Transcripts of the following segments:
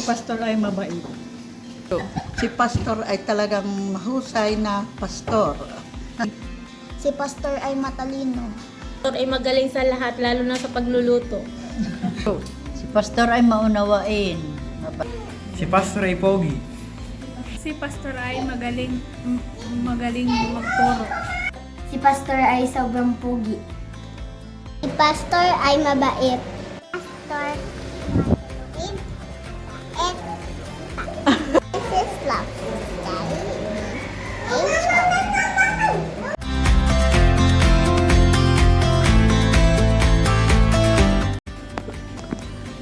pastor ay mabait. Si pastor ay talagang mahusay na pastor. Si pastor ay matalino. Pastor ay magaling sa lahat, lalo na sa pagluluto. Si pastor ay maunawain. Si pastor ay pogi. Si pastor ay magaling magturo. Si pastor ay sobrang pugi. Si pastor ay mabait. Pastor This is love.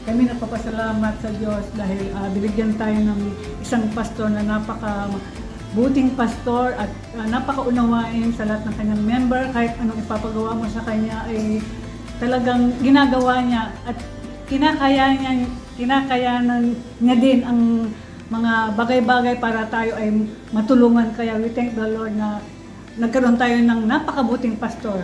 Kami napapasalamat sa Diyos dahil binigyan tayo ng isang pastor na buting pastor at napakaunawain sa lahat ng kanyang member. Kahit anong ipapagawa mo sa kanya ay talagang ginagawa niya at kinakayanan niya din ang mga bagay-bagay para tayo ay matulungan. Kaya we thank the Lord na nagkaroon tayo ng napakabuting pastor.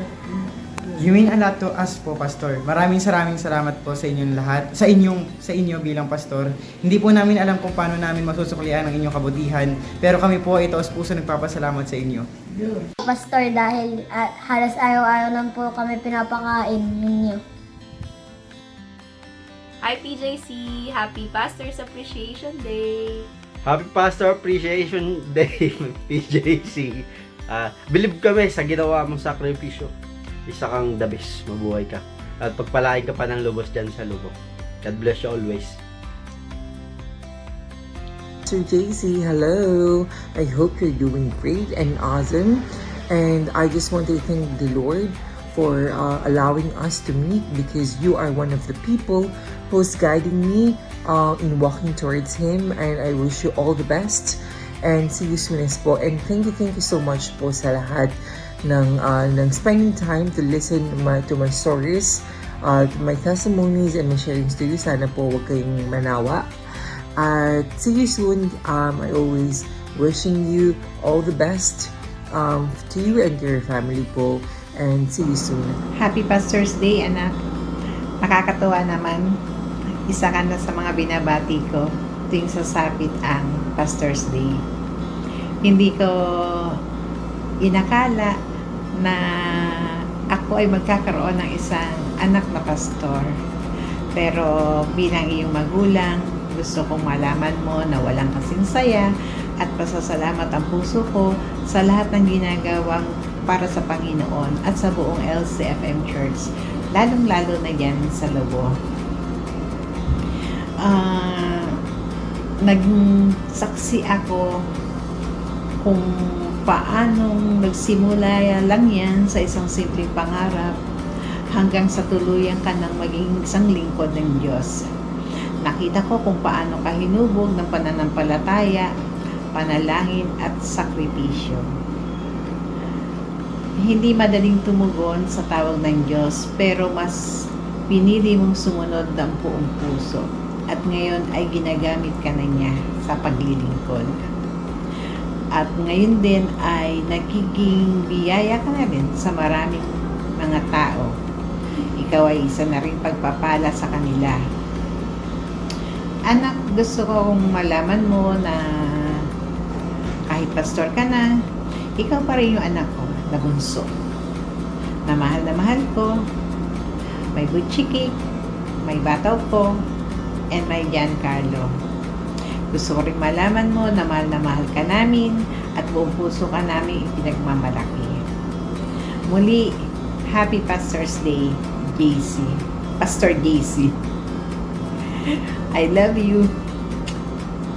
You mean a lot to us po, Pastor. Maraming salamat po sa inyong lahat, sa inyo bilang pastor. Hindi po namin alam kung paano namin masusuklian ang inyong kabutihan, pero kami po ay taos puso nagpapasalamat sa inyo. Pastor, dahil halos araw-araw lang po kami pinapakain ninyo. Hi PJC! Happy Pastor's Appreciation Day! Happy Pastor Appreciation Day, PJC. Believe kami sa ginawa mong sakripisyo. Isa kang the best, mabuhay ka. At pagpalain ka pa ng lubos dyan sa lubok. God bless you always. Sir JC, hello. I hope you're doing great and awesome. And I just want to thank the Lord for allowing us to meet, because you are one of the people who's guiding me in walking towards Him. And I wish you all the best. And see you soon po. And thank you so much po sa lahat ng spending time to listen to my stories, to my testimonies and my sharings to you. Sana po huwag kayong manawa. At see you soon. I always wishing you all the best to you and to your family po. And see you soon. Happy Pastor's Day, anak. Nakakatuwa naman. Isa ka na sa mga binabati ko tuwing sasapit ang Pastor's Day. Hindi ko inakala na ako ay magkakaroon ng isang anak na pastor. Pero bilang iyong magulang, gusto kong malaman mo na walang kasing saya at pasasalamat ang puso ko sa lahat ng ginagawang para sa Panginoon at sa buong LCFM Church, lalong-lalo na yan sa Lobo. Nagsaksi ako kung paanong nagsimula lang yan sa isang simpleng pangarap hanggang sa tuluyan ka ng maging isang lingkod ng Diyos. Nakita ko kung paano ka hinubog ng pananampalataya, panalangin at sakripisyo. Hindi madaling tumugon sa tawag ng Diyos, pero mas pinili mong sumunod ng buong puso. At ngayon ay ginagamit ka na niya sa paglilingkod. At ngayon din ay nagiging biyaya ka na rin sa maraming mga tao. Ikaw ay isa na rin pagpapala sa kanila. Anak, gusto kong malaman mo na kahit pastor ka na, ikaw pa rin yung anak ko na bunso. Na mahal ko. May Butchiki, may Bataw ko, and may Giancarlo. Gusto ko rin malaman mo na mahal ka namin at buong puso ka namin ipinagmamalaki. Muli, Happy Pastor's Day, JC. Pastor JC. I love you.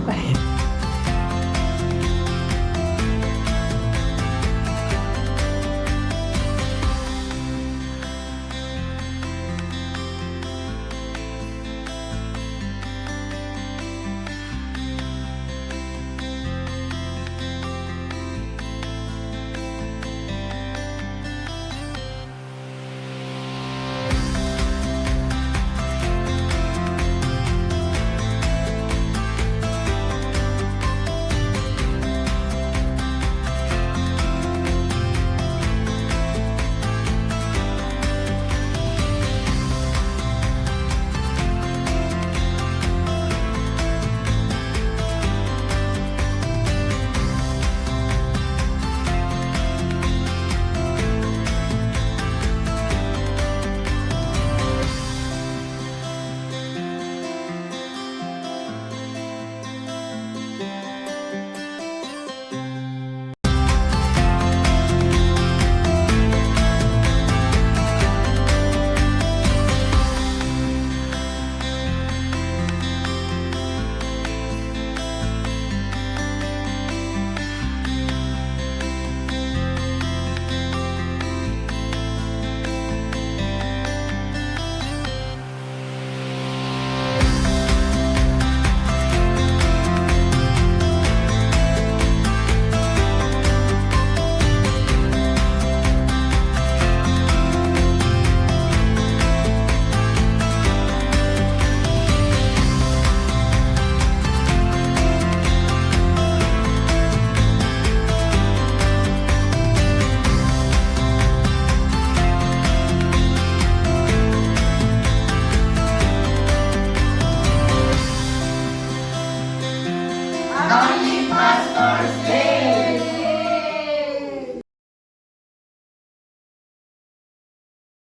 Bye. Pastor's Day.